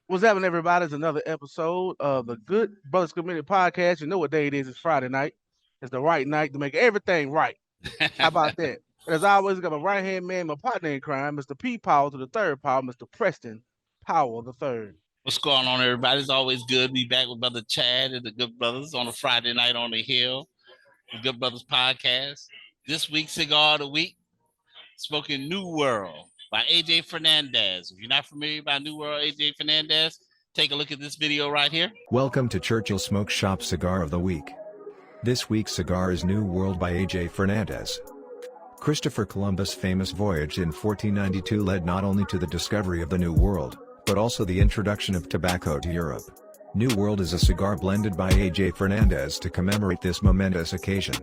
What's happening, everybody? It's another episode of the Good Brothers Community Podcast. You know what day it is? It's Friday night. It's the right night to make everything right. How about that? And as always, I got my right hand man, my partner in crime, Mr. P. Powell to the third Powell, Mr. Preston Powell the third. What's going on, everybody? It's always good to be back with Brother Chad and the Good Brothers on a Friday night on the Hill, the Good Brothers podcast. This week's Cigar of the Week, smoking New World by AJ Fernandez. If you're not familiar with New World, AJ Fernandez, take a look at this video right here. Welcome to Churchill Smoke Shop Cigar of the Week. This week's cigar is New World by AJ Fernandez. Christopher Columbus' famous voyage in 1492 led not only to the discovery of the New World, but also the introduction of tobacco to Europe. New World is a cigar blended by AJ Fernandez to commemorate this momentous occasion.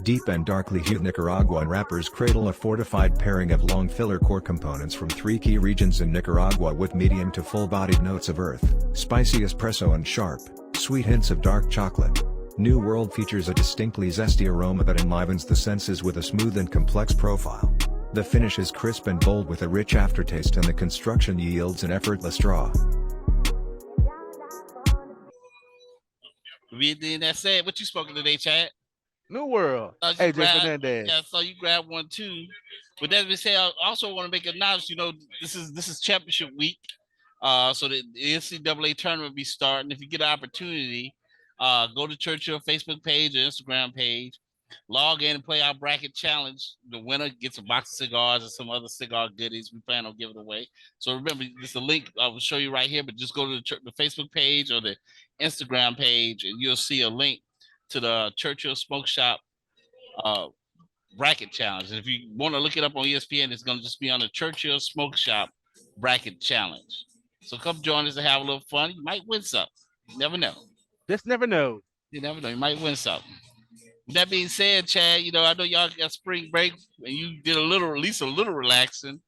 Deep and darkly hued Nicaraguan wrappers cradle a fortified pairing of long filler core components from three key regions in Nicaragua with medium to full-bodied notes of earth, spicy espresso and sharp, sweet hints of dark chocolate. New World features a distinctly zesty aroma that enlivens the senses with a smooth and complex profile. The finish is crisp and bold with a rich aftertaste, and the construction yields an effortless draw. That's it. What you smoking today, Chad? New World, AJ Fernandez. Yeah, so you grab one too. But that being said, I also want to make a announcement. This is championship week. So the NCAA tournament will be starting. If you get an opportunity, go to Churchill Facebook page or Instagram page, log in and play our bracket challenge. The winner gets a box of cigars and some other cigar goodies we plan on giving away. So remember, this is a link I will show you right here, but just go to the Facebook page or the Instagram page and you'll see a link to the Churchill Smoke Shop bracket challenge. And if you want to look it up on ESPN, it's going to just be on the Churchill Smoke Shop bracket challenge. So come join us and have a little fun. You might win something. You never know. Just never know. You never know. You might win something. With that being said, Chad, I know y'all got spring break and you did at least a little relaxing.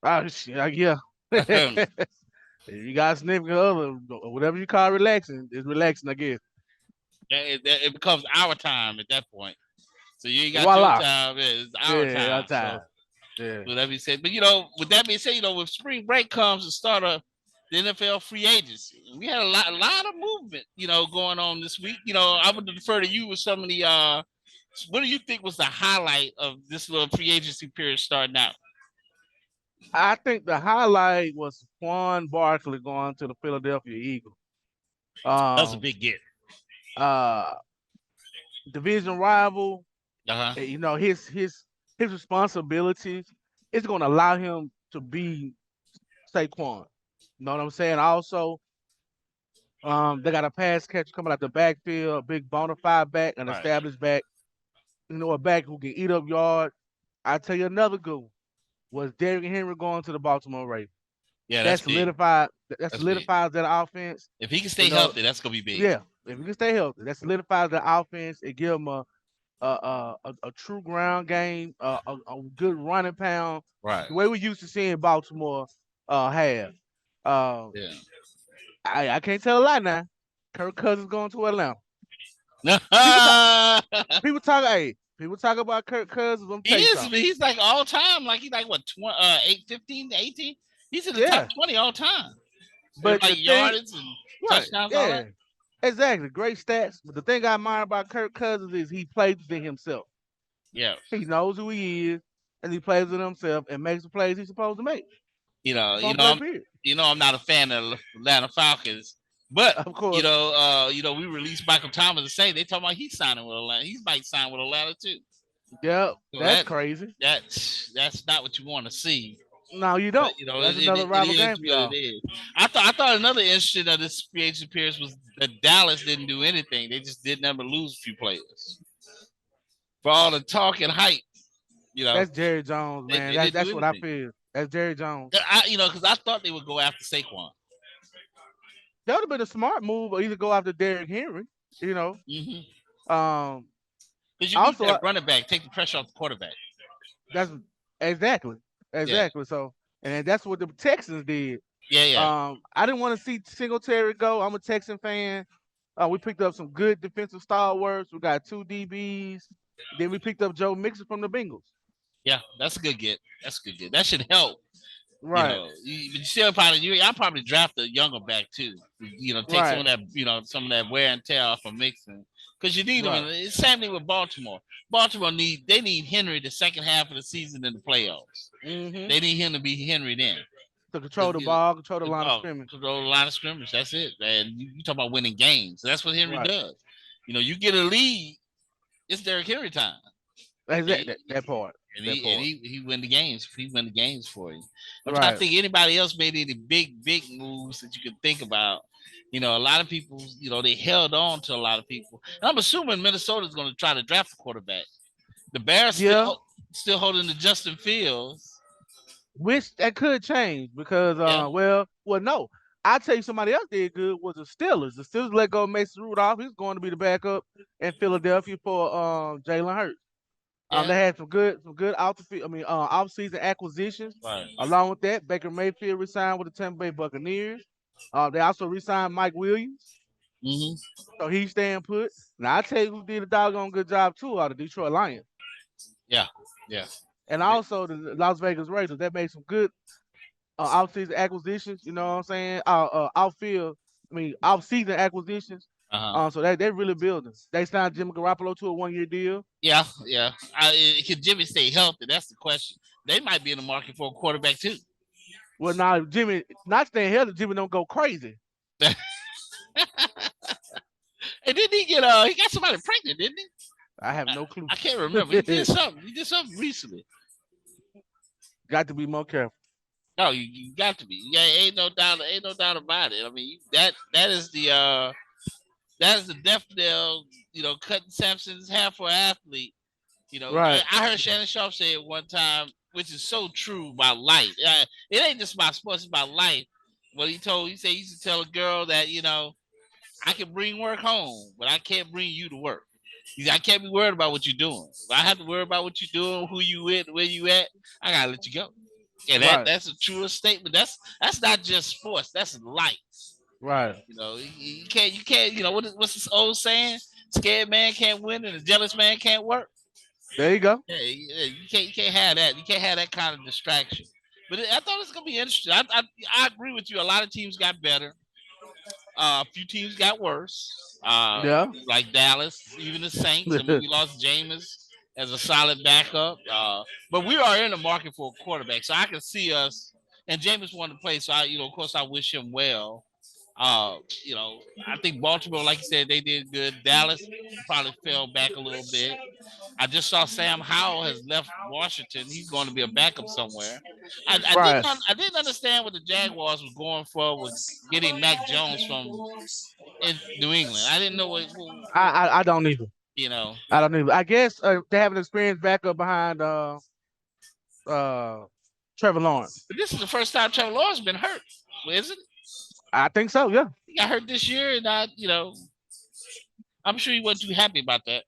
Yeah. You got significant other, whatever you call relaxing, is relaxing, I guess. It becomes our time at that point. So you ain't got your time. It's our time. Our time. So, yeah. With that being said, but with that being said, with spring break comes the start of the NFL free agency. We had a lot of movement, going on this week. I would defer to you with some of the. What do you think was the highlight of this little free agency period starting out? I think the highlight was Quan Barkley going to the Philadelphia Eagles. That's a big get. Division rival. His responsibilities is going to allow him to be Saquon. You know what I'm saying? Also, they got a pass catcher coming out the backfield, a big bona fide back, an established back. A back who can eat up yards. I tell you another good one was Derrick Henry going to the Baltimore Ravens. Yeah, that's solidified. That solidifies that offense. If he can stay healthy, that's gonna be big. Yeah, if he can stay healthy, that solidifies the offense. It gives him a true ground game, a good running pound. Right. The way we used to seeing Baltimore have. Yeah. I can't tell a lie now. Kirk Cousins going to Atlanta. People talk about Kirk Cousins. He's like all time. Like he's like what 15, 18? He's in the top 20 all time. But like yardage and touchdowns. All that. Exactly. Great stats. But the thing I admire about Kirk Cousins is he plays within himself. Yeah. He knows who he is and he plays with himself and makes the plays he's supposed to make. I'm not a fan of the Atlanta Falcons, but of course, we released Michael Thomas to say they talking about he's signing with Atlanta. He might sign with Atlanta too. Yeah, so that's crazy. That's not what you want to see. No, you don't. But, that's another rival game. I thought another interesting of this free agent appearance was that Dallas didn't do anything. They just did never lose a few players. For all the talk and hype, That's Jerry Jones, man. That's what I feel. That's Jerry Jones. Because I thought they would go after Saquon. That would have been a smart move, or either go after Derrick Henry. Mm-hmm. Because you also need that running back, take the pressure off the quarterback. That's exactly. Yeah. So, and that's what the Texans did. Yeah. I didn't want to see Singletary go. I'm a Texan fan. We picked up some good defensive stalwarts. We got 2 DBs. Then we picked up Joe Mixon from the Bengals. Yeah, that's a good get. That should help Right. You still I'll probably draft a younger back too. Take some of that, some of that wear and tear off of Mixon because you need them. And it's same thing with Baltimore. Baltimore need Henry the second half of the season in the playoffs. Mm-hmm. They need him to be Henry then. To control the ball, control the line of scrimmage. Control the line of scrimmage. That's it. And you talk about winning games. That's what Henry does. You get a lead, it's Derrick Henry time. That part. And he win the games. He win the games for you. I'm trying to think anybody else made any big moves that you could think about. A lot of people, they held on to a lot of people. And I'm assuming Minnesota's going to try to draft a quarterback. The Bears still holding the Justin Fields. Which that could change because, no. I'll tell you somebody else did good was the Steelers. The Steelers let go of Mason Rudolph. He's going to be the backup in Philadelphia for Jalen Hurts. They had some good off-season acquisitions. Right. Along with that, Baker Mayfield resigned with the Tampa Bay Buccaneers. They also resigned Mike Williams. Mm-hmm. So he's staying put. Now I tell you who did a doggone good job too are the Detroit Lions. Yeah. And also the Las Vegas Raiders. That made some good off-season acquisitions. You know what I'm saying? Off-season acquisitions. So they're really building. They signed Jimmy Garoppolo to a 1-year deal. Yeah. Can Jimmy stay healthy? That's the question. They might be in the market for a quarterback too. Well, now Jimmy not staying healthy, Jimmy don't go crazy. And didn't he get he got somebody pregnant, didn't he? I have no clue. I can't remember. He did something. He did something recently. Got to be more careful. No, you got to be. Yeah, ain't no doubt about it. I mean, that is the death knell. Cutting Sampson's hair for an athlete. Right. I heard Shannon Sharp say it one time, which is so true about life. It ain't just about sports; it's about life. What he said he used to tell a girl that I can bring work home, but I can't bring you to work. I can't be worried about what you're doing. If I have to worry about what you're doing, who you with, where you at, I gotta let you go. And that's a true statement. That's not just sports. That's life. Right. You can't. What's this old saying? Scared man can't win, and a jealous man can't work. There you go. Yeah, you can't have that. You can't have that kind of distraction. But I thought it's gonna be interesting. I agree with you. A lot of teams got better. A few teams got worse. Like Dallas, even the Saints. I mean, we lost Jameis as a solid backup. But we are in the market for a quarterback, so I can see us. And Jameis wanted to play, so of course, I wish him well. I think Baltimore, like you said, they did good. Dallas probably fell back a little bit. I just saw Sam Howell has left Washington. He's going to be a backup somewhere. I didn't understand what the Jaguars was going for with getting Mac Jones from New England. I didn't know what. I don't either. I don't either. I guess they have an experienced backup behind Trevor Lawrence. But this is the first time Trevor Lawrence has been hurt, isn't it? I think so, yeah. He got hurt this year, and I'm sure he wasn't too happy about that.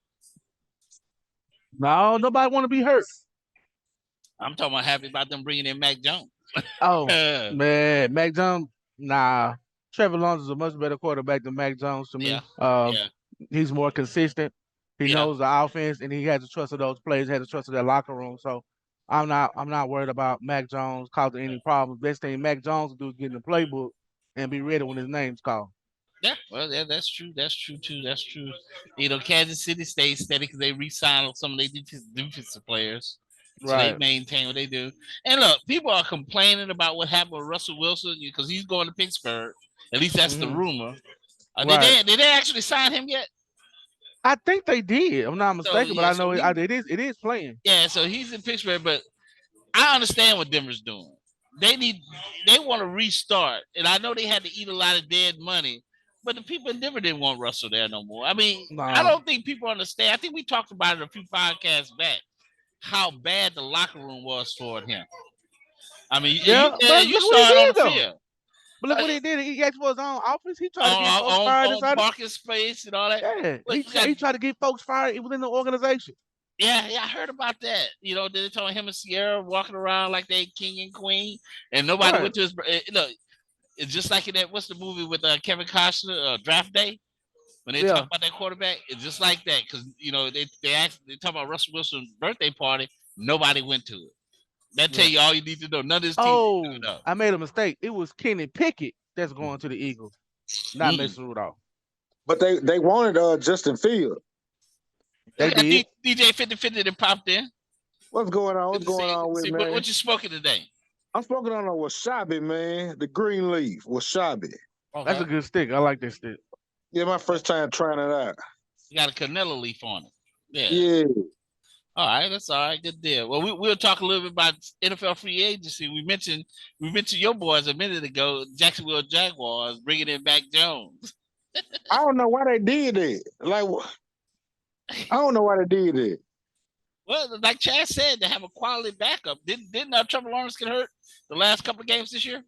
No, nobody want to be hurt. I'm talking about happy about them bringing in Mac Jones. Oh, man, Mac Jones, nah. Trevor Lawrence is a much better quarterback than Mac Jones to me. He's more consistent. He knows the offense, and he has the trust of those players, has the trust of their locker room. So I'm not worried about Mac Jones causing any problems. Best thing Mac Jones will do is get in the playbook and be ready when his name's called. Yeah, well, that's true. That's true too. That's true. Kansas City stays steady because they re-signed some of their defensive players, so they maintain what they do. And look, people are complaining about what happened with Russell Wilson because he's going to Pittsburgh. At least that's the rumor. Did they actually sign him yet? I think they did. I'm not mistaken, but I know it is playing. Yeah, so he's in Pittsburgh, but I understand what Denver's doing. They want to restart, and I know they had to eat a lot of dead money, but the people in Denver didn't want Russell there no more. I mean, I don't think people understand. I think we talked about it a few podcasts back, how bad the locker room was for him. I mean, you saw it on the field. But look what he did. He asked for his own office. He tried to get folks fired on parking space and all that. Yeah, he tried to get folks fired within the organization. Yeah, I heard about that. They told him and Sierra walking around like they king and queen, and nobody went to his. Look, it's just like in that. What's the movie with Kevin Costner, Draft Day? When they talk about that quarterback, it's just like that because they talk about Russell Wilson's birthday party. Nobody went to it. That tell you all you need to know. None of this team. Oh, I made a mistake. It was Kenny Pickett that's going to the Eagles, not Mason Rudolph. But they wanted Justin Fields. They did. DJ 50-50 that popped in. What's going on? What's going on with man? What you smoking today? I'm smoking on a wasabi, man. The green leaf wasabi. Okay. That's a good stick. I like that stick. Yeah, my first time trying it out. You got a canela leaf on it. Yeah. Yeah. All right, that's all right. Good deal. Well, we'll talk a little bit about NFL free agency. We mentioned your boys a minute ago, Jacksonville Jaguars bringing in Mac Jones. I don't know why they did it. Like, I don't know why they did it. Well, like Chad said, they have a quality backup. Didn't Trevor Lawrence get hurt the last couple of games this year?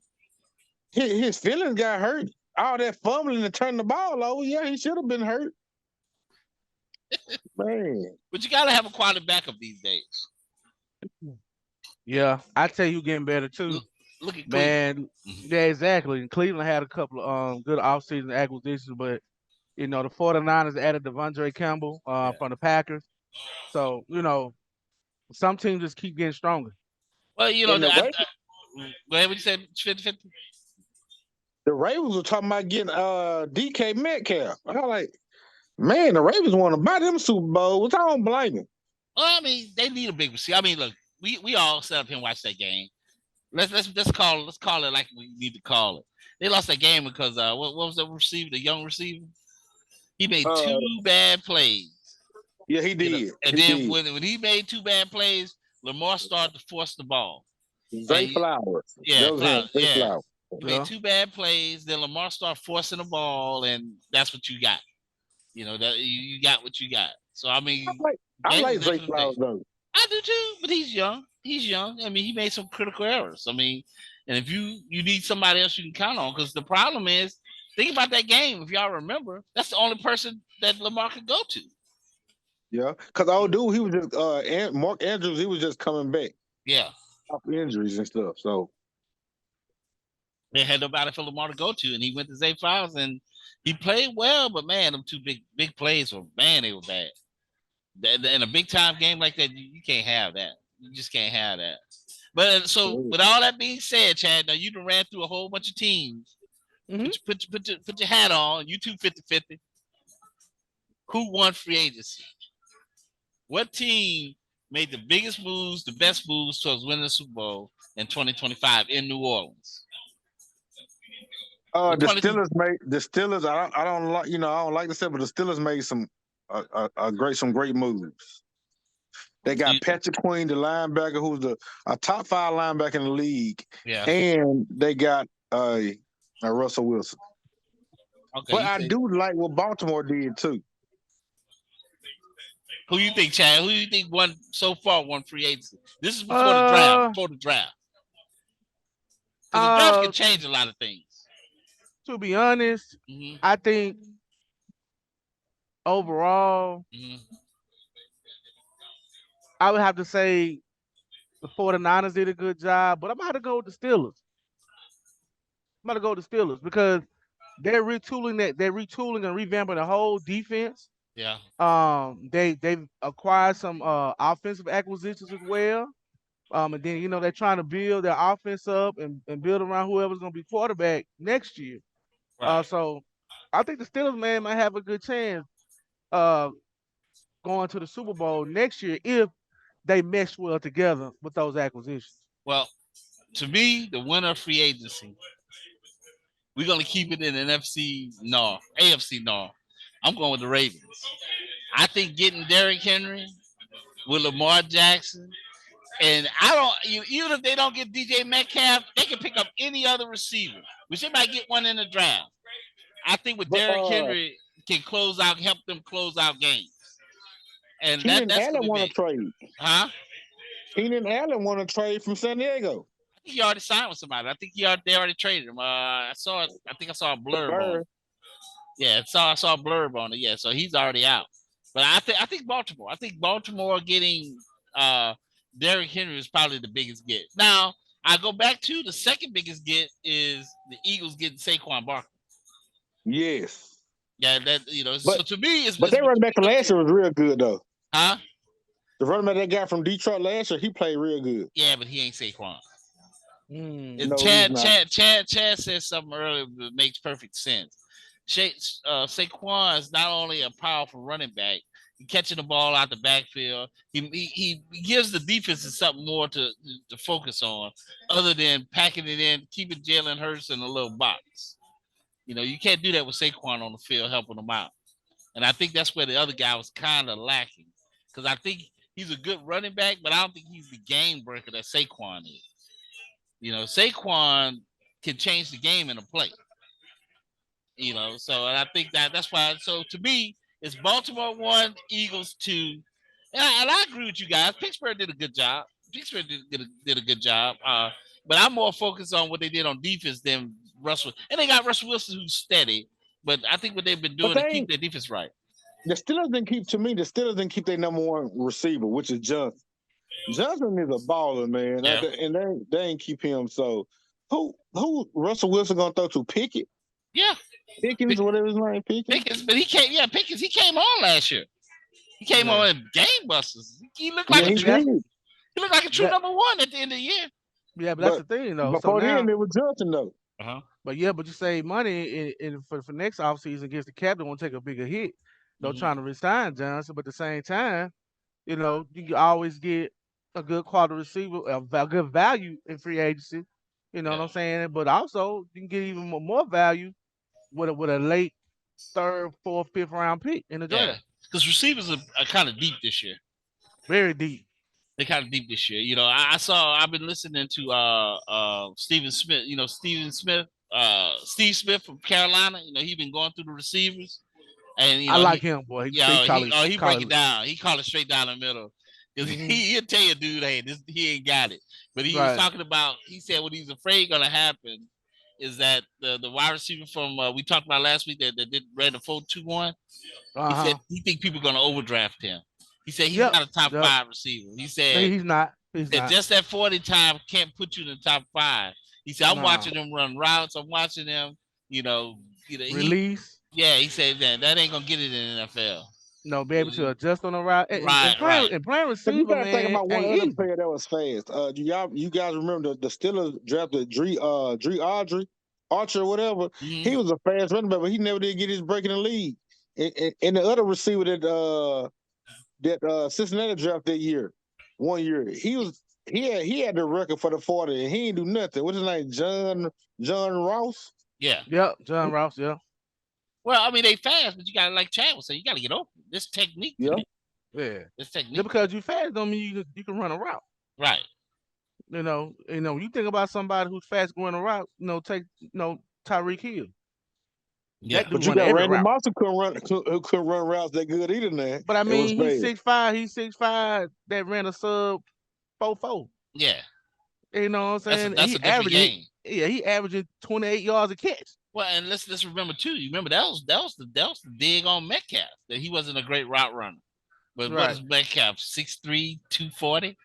His feelings got hurt. All that fumbling to turn the ball over. Yeah, he should have been hurt. Man. But you got to have a quality backup these days. Yeah, I tell you, getting better too. Look at Cleveland. Yeah, exactly. And Cleveland had a couple of good offseason acquisitions, but the 49ers added Devondre Campbell from the Packers. So, some teams just keep getting stronger. Well, go ahead, what you said, 50-50? The Ravens were talking about getting DK Metcalf. I'm like, man, the Ravens want to buy them Super Bowl, which I don't blame them. Well, I mean, they need a big receiver. I mean, look, we all sat up here and watched that game. Let's call it like we need to call it. They lost that game because what was the receiver, the young receiver? He made 2 bad plays. Yeah, he did. And then when he made 2 bad plays, Lamar started to force the ball. Zay Flowers. Yeah, Flowers. Flowers. He made 2 bad plays, then Lamar started forcing the ball, and that's what you got. That you got what you got. So I mean, I like Zay Flowers though. I do too, but he's young. I mean, he made some critical errors. I mean, and if you need somebody else you can count on, because the problem is, think about that game. If y'all remember, that's the only person that Lamar could go to. Yeah, because old dude, he was just Mark Andrews. He was just coming back. Yeah, off injuries and stuff. So they had nobody for Lamar to go to, and he went to Zay Flowers, and he played well. But man, them 2 big plays were they were bad. In a big time game like that, you can't have that. You just can't have that. But so with all that being said, Chad, now you done ran through a whole bunch of teams. Put your hat on. You 50-50. Who won free agency? What team made the biggest moves, the best moves towards winning the Super Bowl in 2025 in New Orleans? The Steelers. I don't like. I don't like to say, but the Steelers made some great moves. They got Patrick Queen, the linebacker, who's a top 5 linebacker in the league. Yeah. And they got Russell Wilson. Okay. But I do like what Baltimore did too. Who you think, Chad? Who you think won free agency? This is before the draft. Before the draft. Because the draft can change a lot of things. To be honest, I think overall, I would have to say the 49ers did a good job, but I'm about to go with the Steelers. Because they're retooling and revamping the whole defense. Yeah. They've acquired some offensive acquisitions as well. And then they're trying to build their offense up and build around whoever's gonna be quarterback next year. Right. So I think the Steelers, man, might have a good chance going to the Super Bowl next year if they mesh well together with those acquisitions. Well, to me, the winner of free agency, we're going to keep it in AFC North. I'm going with the Ravens. I think getting Derrick Henry with Lamar Jackson, and even if they don't get DJ Metcalf, they can pick up any other receiver, which they might get one in the draft. I think with Derrick Henry can help them close out games. And Keenan Allen want to trade. Huh? Keenan Allen want to trade from San Diego. I think he already signed with somebody. I think they already traded him. I saw a blurb on it. Yeah, I saw a blurb on it. Yeah, so he's already out. But I think Baltimore. I think Baltimore getting Derrick Henry is probably the biggest get. Now, I go back to the second biggest get is the Eagles getting Saquon Barkley. Yes. Yeah, so to me, but their running back last year was real good though. Huh? The running back they got from Detroit last year, he played real good. Yeah, but he ain't Saquon. No, Chad said something earlier that makes perfect sense. Saquon is not only a powerful running back, he catching the ball out the backfield. He gives the defenses something more to focus on, other than packing it in, keeping Jalen Hurts in a little box. You know, you can't do that with Saquon on the field helping them out. And I think that's where the other guy was kind of lacking. Because I think he's a good running back, but I don't think he's the game breaker that Saquon is. You know, Saquon can change the game in a play. You know, so and I think that's why. So to me, it's Baltimore 1, Eagles 2. And I agree with you guys. Pittsburgh did a good job. Pittsburgh did a good job. But I'm more focused on what they did on defense than Russell. And they got Russell Wilson who's steady. But I think what they've been doing to keep their defense right. The Steelers didn't keep their number one receiver, which is Johnson. Johnson is a baller, man. Yeah. And they ain't keep him. So who Russell Wilson gonna throw to? Pickett? Yeah. Pickens, whatever his name, Pickens, but he came. Yeah, Pickens. He came on last year. He came on in game busters. He looked like he looked like a true number one at the end of the year. Yeah, but that's the thing, though. Before then, it was Johnson, though. But you save money for next offseason against the cap. They want to take a bigger hit. They're trying to resign Johnson, but at the same time, you can always get a good quality receiver, a good value in free agency. You know what I'm saying? But also, you can get even more value with a late 3rd, 4th, 5th round pick in the draft. Because receivers are kind of deep this year. Very deep. They're kind of deep this year. You know, I've been listening to Steve Smith from Carolina. You know, he's been going through the receivers. And I like him, boy. He break it down. He call it straight down the middle. Because he'll tell you, dude, hey, he ain't got it. But he was talking about, he said what he's afraid going to happen is that the wide receiver from we talked about last week that ran the 4-2-1. He said he think people are going to overdraft him. He said he's not a top 5 receiver. He said he's not. Just that 40 time can't put you in the top 5. He said I'm watching them run routes. I'm watching them, release. He said that ain't gonna get it in the NFL. No, be able to adjust on the route. And playing receiver, you gotta man, think about one other player that was fast. You guys remember the Steelers drafted Dree Archer or whatever? He was a fast running back, but he never did get his break in the league. And the other receiver that Cincinnati drafted that year, 1 year, he had the record for the 40 and he didn't do nothing. What's his name? John Ross? Yeah. Yep, John Ross, yeah. Well, I mean, they fast, but you gotta, like Chad was saying, you gotta get open. This technique. Yeah. This technique. Just because you fast don't mean you can run a route. Right. You think about somebody who's fast going a route, take Tyreek Hill. Yeah, but you got Randy Moss who couldn't run routes that good either, man. But I mean, he's 6'5", he's 6'5", that ran a sub 4.4. Yeah. You know what I'm saying? That's a different game. Yeah, he averaging 28 yards a catch. Well, and let's remember too. You remember that was the dig on Metcalf that he wasn't a great route runner. But what is Metcalf? 6'3", 240?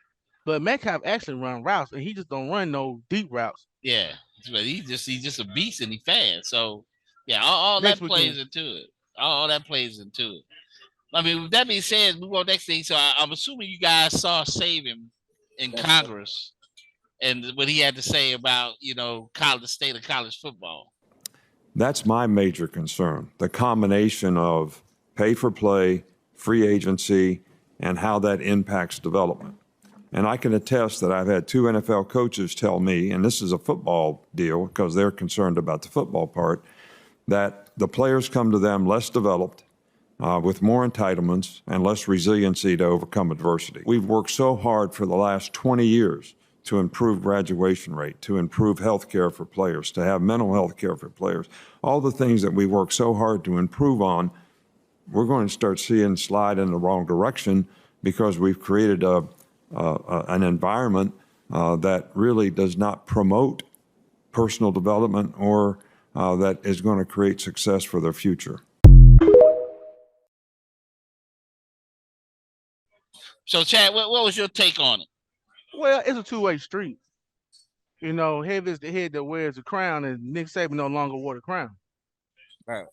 But Metcalf actually run routes, and he just don't run no deep routes. Yeah, but he's just a beast and he fast. So yeah, all that plays into it. All that plays into it. I mean, with that being said, move on next thing. So I'm assuming you guys saw Saban in Congress and what he had to say about the state of college football. That's my major concern, the combination of pay for play, free agency, and how that impacts development. And I can attest that I've had 2 NFL coaches tell me, and this is a football deal because they're concerned about the football part, that the players come to them less developed, with more entitlements and less resiliency to overcome adversity. We've worked so hard for the last 20 years to improve graduation rate, to improve health care for players, to have mental health care for players. All the things that we work so hard to improve on, we're going to start seeing slide in the wrong direction because we've created an environment that really does not promote personal development or that is going to create success for their future. So, Chad, what was your take on it? Well, it's a two-way street. Heavy is the head that wears the crown, and Nick Saban no longer wore the crown. Right.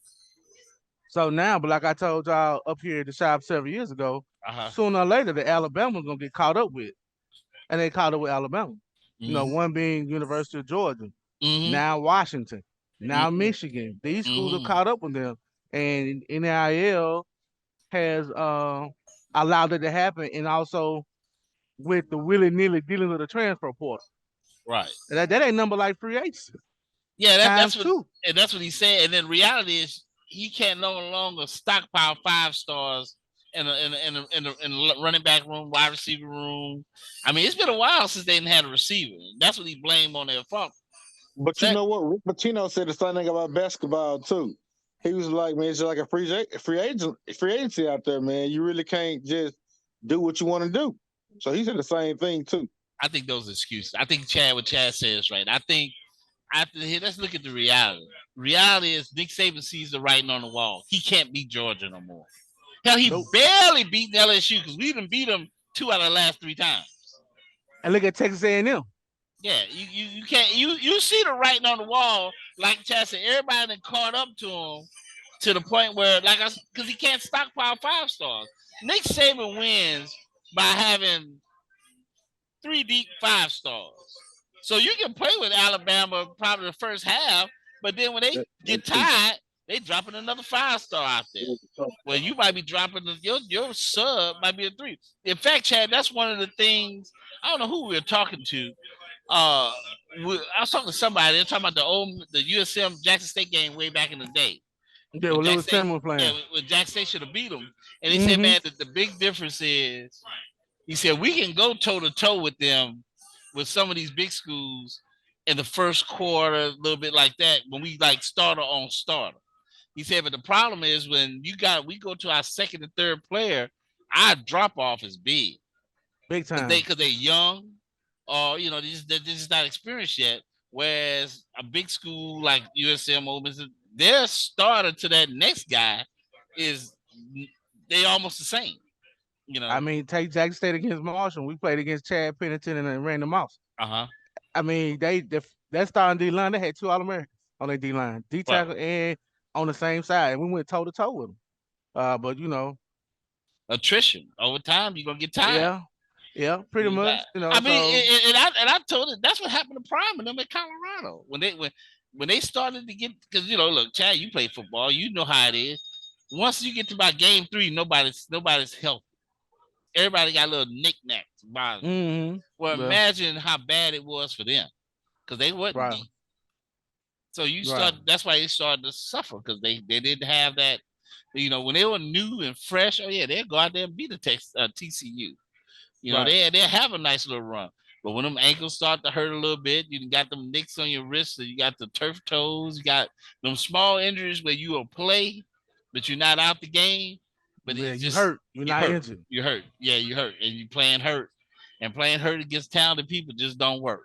So now, but like I told y'all up here at the shop several years ago, sooner or later the Alabama's gonna get caught up with, and they caught up with Alabama. You know, one being University of Georgia, now Washington, now Michigan. These schools have caught up with them, and NIL has allowed it to happen, and also with the willy-nilly dealing with the transfer portal. Right. That ain't number like free agency. Yeah, that's what he said. And then reality is he can't no longer stockpile 5-stars in a running back room, wide receiver room. I mean, it's been a while since they didn't have a receiver. That's what he blamed on their fault. But you know what? Rick Pitino said the same thing about basketball too. He was like, man, it's just like a free agency out there, man. You really can't just do what you want to do. So he said the same thing too. I think those excuses. I think what Chad says right. I think after here, let's look at the reality. Reality is Nick Saban sees the writing on the wall. He can't beat Georgia no more. Hell, he barely beat LSU because we even beat them 2 out of the last 3 times. And look at Texas A&M. Yeah, you can't you see the writing on the wall, like Chad said. Everybody that caught up to him to the point where, because he can't stockpile 5-stars. Nick Saban wins by having 3 deep 5-stars. So you can play with Alabama probably the first half, but then when they get tired, they dropping another 5-star out there. Well, you might be dropping your sub might be a 3. In fact, Chad, that's one of the things. I don't know who we were talking to. I was talking to somebody. They're talking about the USM Jackson State game way back in the day. Yeah, when Lewis Tim was playing. Yeah, when Jackson State should have beat them. And he said, man, the big difference is, he said, we can go toe-to-toe with them, with some of these big schools in the first quarter, a little bit like that, when we like starter on starter. He said, but the problem is when we go to our second and third player, our drop-off is big. Big time. Because they're young, or they're just not experienced yet. Whereas a big school like USM, Ole Miss, their starter to that next guy they almost the same. I mean, take Jackson State against Marshall. We played against Chad Pennington and Randall Moss. I mean, that starting D line, they had 2 All-Americans on their D line, D tackle and on the same side, and we went toe to toe with them. But attrition over time, you're gonna get tired. Yeah, pretty much. I mean, and I told it that's what happened to Prime and them in Colorado when they started to get, because look, Chad, you play football, you know how it is. Once you get to about game 3, nobody's healthy. Everybody got little knickknacks. Well, imagine how bad it was for them, because they wasn't deep. So that's why they started to suffer, because they didn't have that. When they were new and fresh, they'd go out there and beat the TCU. They'll have a nice little run. But when them ankles start to hurt a little bit, you got them nicks on your wrists, so you got the turf toes, you got them small injuries where you will play, but you're not out the game. But you hurt. You're not injured. You hurt. Yeah, you hurt. And you playing hurt. And playing hurt against talented people just don't work.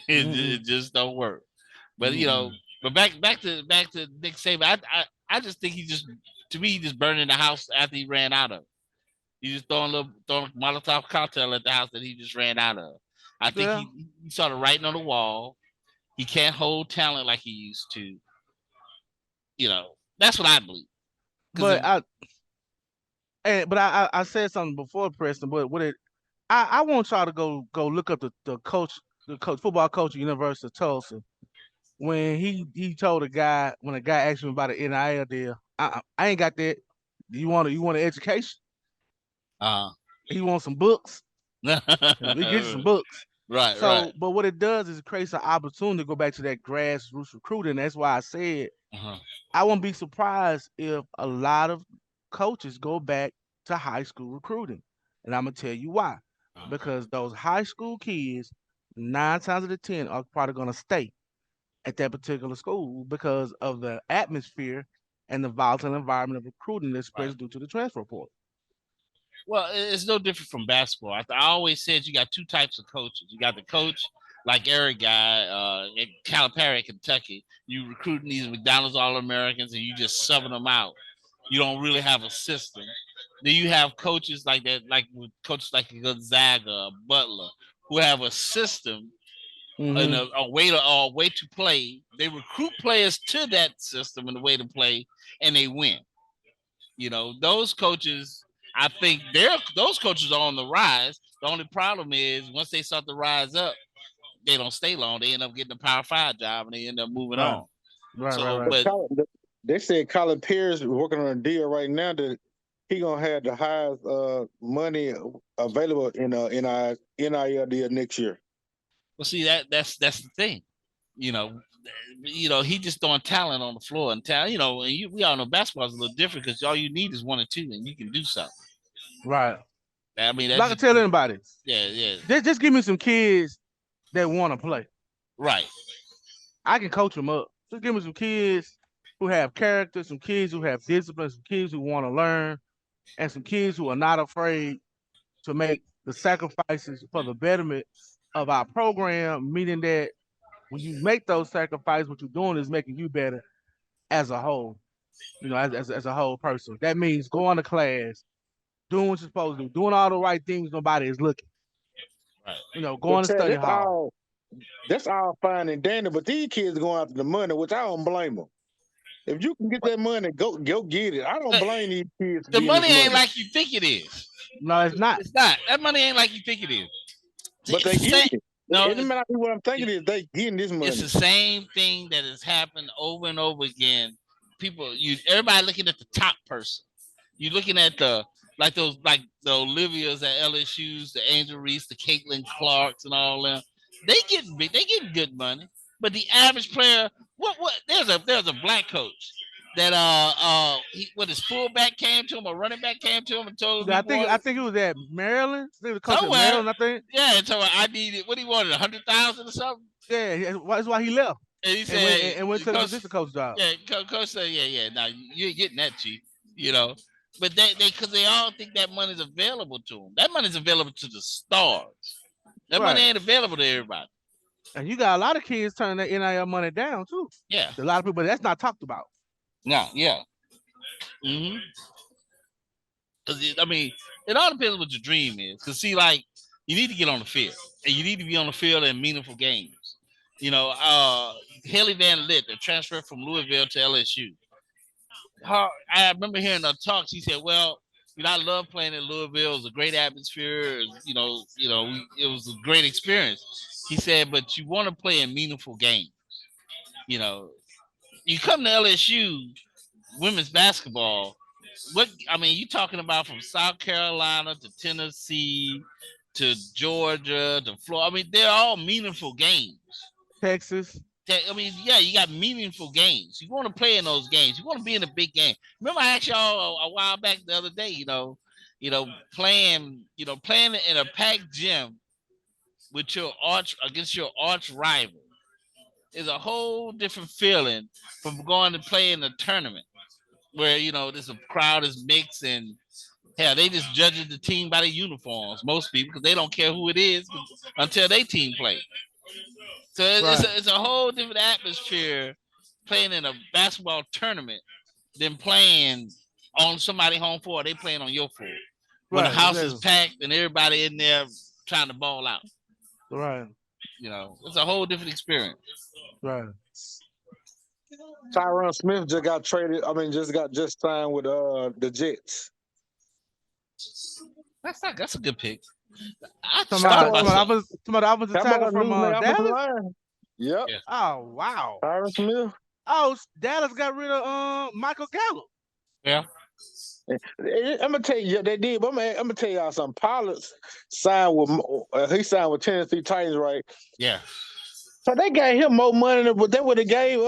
It just don't work. But but back to Nick Saban. I just think he just burning the house after he ran out of it. He just throwing a Molotov cocktail at the house that he just ran out of. I think he saw the writing on the wall. He can't hold talent like he used to. That's what I believe. But I said something before, Preston. But I want y'all to go look up the football coach at University of Tulsa. When he told when a guy asked him about an NIL deal, I ain't got that. You want an education? He wants some books. We get some books. Right. But what it does is it creates an opportunity to go back to that grassroots recruiting. That's why I said I won't be surprised if a lot of coaches go back to high school recruiting. And I'm gonna tell you why. Because those high school kids, 9 times out of 10, are probably gonna stay at that particular school because of the atmosphere and the volatile environment of recruiting that's spreads due to the transfer portal. Well, it's no different from basketball. I always said you got 2 types of coaches. You got the coach like Eric guy at Calipari, Kentucky. You recruiting these McDonald's All-Americans and you just subbing them out. You don't really have a system. Then you have coaches like that, like coaches like Gonzaga, Butler, who have a system and a way to play. They recruit players to that system and the way to play, and they win. Those coaches I think those coaches are on the rise. The only problem is once they start to rise up, they don't stay long. They end up getting a Power 5 job and they end up moving on. Right. But they said Colin Pierce is working on a deal right now that he gonna have the highest money available in NIL deal next year. well, see that's the thing. You know, he just throwing talent on the floor and talent. And we all know basketball is a little different because all you need is 1 or 2 and you can do something. Right. I mean, Like I tell anybody. Yeah. Just give me some kids that want to play. Right. I can coach them up. Just give me some kids who have character, some kids who have discipline, some kids who want to learn, and some kids who are not afraid to make the sacrifices for the betterment of our program, meaning that when you make those sacrifices, what you're doing is making you better as a whole, as a whole person. That means going to class, doing what you're supposed to do, doing all the right things nobody is looking. Right. Going to study hard. That's all fine and dandy, but these kids going after the money, which I don't blame them. If you can get that money, go get it. I don't blame these kids. The money ain't like you think it is. No, it's not. It's not. That money ain't like you think it is. But they get it. No, it may not be what I'm thinking is they getting this money. It's the same thing that has happened over and over again. Everybody looking at the top person. You're looking at the Olivias at LSU's, the Angel Reese, the Caitlin Clarks, and all them. They getting good money. But the average player, there's a black coach that when his fullback came to him or running back came to him and told him I think it was at Maryland. They were coaching Maryland, I think. Yeah, and so I needed what he wanted, 100,000 or something. Yeah, that's why he left. And he said, and went to the assistant coach job. Yeah, coach said, yeah. Now you ain't getting that, Chief. But because they all think that money's available to them. That money's available to the stars. That money ain't available to everybody. And you got a lot of kids turning their NIL money down too. Yeah, a lot of people that's not talked about. No, yeah. Mm-hmm. Because I mean, it all depends what your dream is. Because see, like you need to get on the field, and you need to be on the field in meaningful games. Haley Van Lith, the transfer from Louisville to LSU. I remember hearing the talks. He said, "Well, I love playing in Louisville. It was a great atmosphere. It was a great experience." He said, "But you want to play in meaningful games. You come to LSU women's basketball. You talking about from South Carolina to Tennessee to Georgia to Florida. I mean, they're all meaningful games. Texas. You got meaningful games. You want to play in those games. You want to be in a big game. Remember, I asked y'all a while back the other day. Playing in a packed gym with against your arch rival is a whole different feeling from going to play in a tournament where there's a crowd is mixed and hell, they just judging the team by the uniforms. Most people, because they don't care who it is until they team play. So it's a whole different atmosphere playing in a basketball tournament than playing on somebody home floor. They playing on your floor when the house is packed and everybody in there trying to ball out. Right. It's a whole different experience. Right. Tyron Smith just got traded. Just signed with the Jets. That's a good pick. Somebody offensive tackle from Dallas. Yep. Yeah. Oh wow. Tyron Smith. Oh, Dallas got rid of Michael Gallup. Yeah. I'm gonna tell you, they did. But I'm gonna tell y'all something. Pollard signed with Tennessee Titans, right? Yeah. So they gave him more money than what they would have gave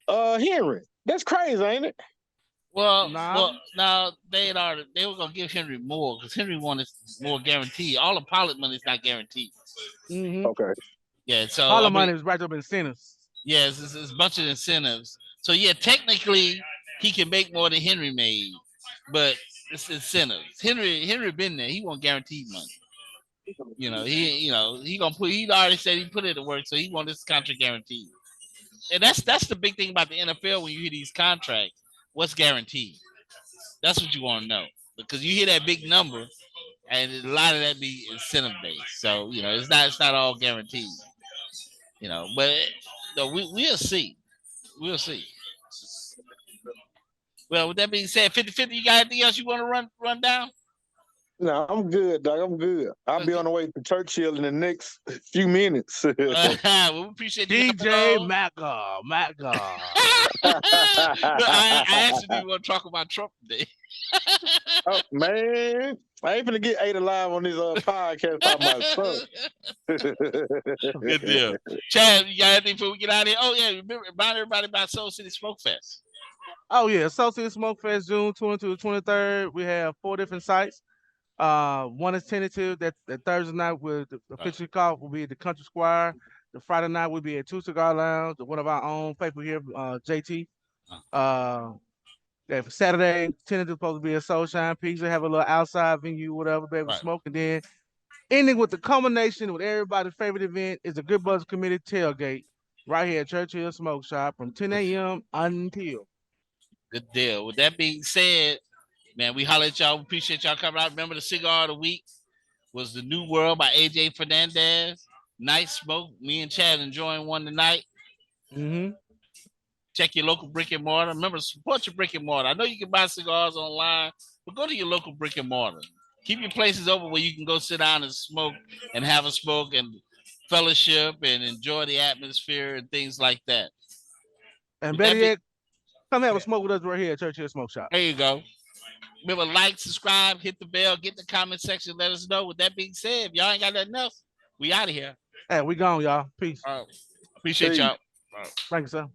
Henry. That's crazy, ain't it? Well, now they were gonna give Henry more because Henry wanted more guaranteed. All the Pollard money is not guaranteed. Mm-hmm. Okay. Yeah, so Pollard money is right up incentives. Yeah, it's a bunch of incentives. So yeah, technically he can make more than Henry made, but it's incentives. Henry been there. He want guaranteed money. He gonna put. He already said he put it to work, so he want this contract guaranteed. And that's the big thing about the NFL when you hear these contracts. What's guaranteed? That's what you want to know because you hear that big number, and a lot of that be incentive based. So it's not all guaranteed. But we'll see. We'll see. Well, with that being said, 50-50, you got anything else you want to run down? No, I'm good, dog. I'm good. I'll be on the way to Churchill in the next few minutes. Well, we appreciate you. DJ Maga. I actually didn't want to talk about Trump today. Oh man, I ain't gonna get ate alive on this podcast talking about Trump. Good deal. Chad, you got anything before we get out of here? Oh yeah, remember, remind everybody about Soul City Smoke Fest. Oh yeah, Soul City Smoke Fest, June 20 to the 23rd. We have 4 different sites. One is tentative. That Thursday night will the official call will be at the Country Square. The Friday night will be at Two Cigar Lounge. One of our own people here, JT. Yeah, for Saturday, tentative supposed to be a Soul Shine Pizza. Have a little outside venue, whatever, be able to smoke, and then ending with the culmination with everybody's favorite event is a Good Buzz Committee tailgate right here at Churchill Smoke Shop from 10 a.m. until. Good deal. With that being said, man, we holler at y'all. We appreciate y'all coming out. Remember, the cigar of the week was The New World by AJ Fernandez. Nice smoke. Me and Chad enjoying one tonight. Mm-hmm. Check your local brick and mortar. Remember, support your brick and mortar. I know you can buy cigars online, but go to your local brick and mortar. Keep your places open where you can go sit down and smoke and have a smoke and fellowship and enjoy the atmosphere and things like that. And better yet, come have a smoke with us right here at Churchill Smoke Shop. There you go. Remember, like, subscribe, hit the bell, get in the comment section, let us know. With that being said, if y'all ain't got nothing else, we out of here. Hey, we gone, y'all. Peace. All right. Appreciate y'all. All right. Thank you, sir.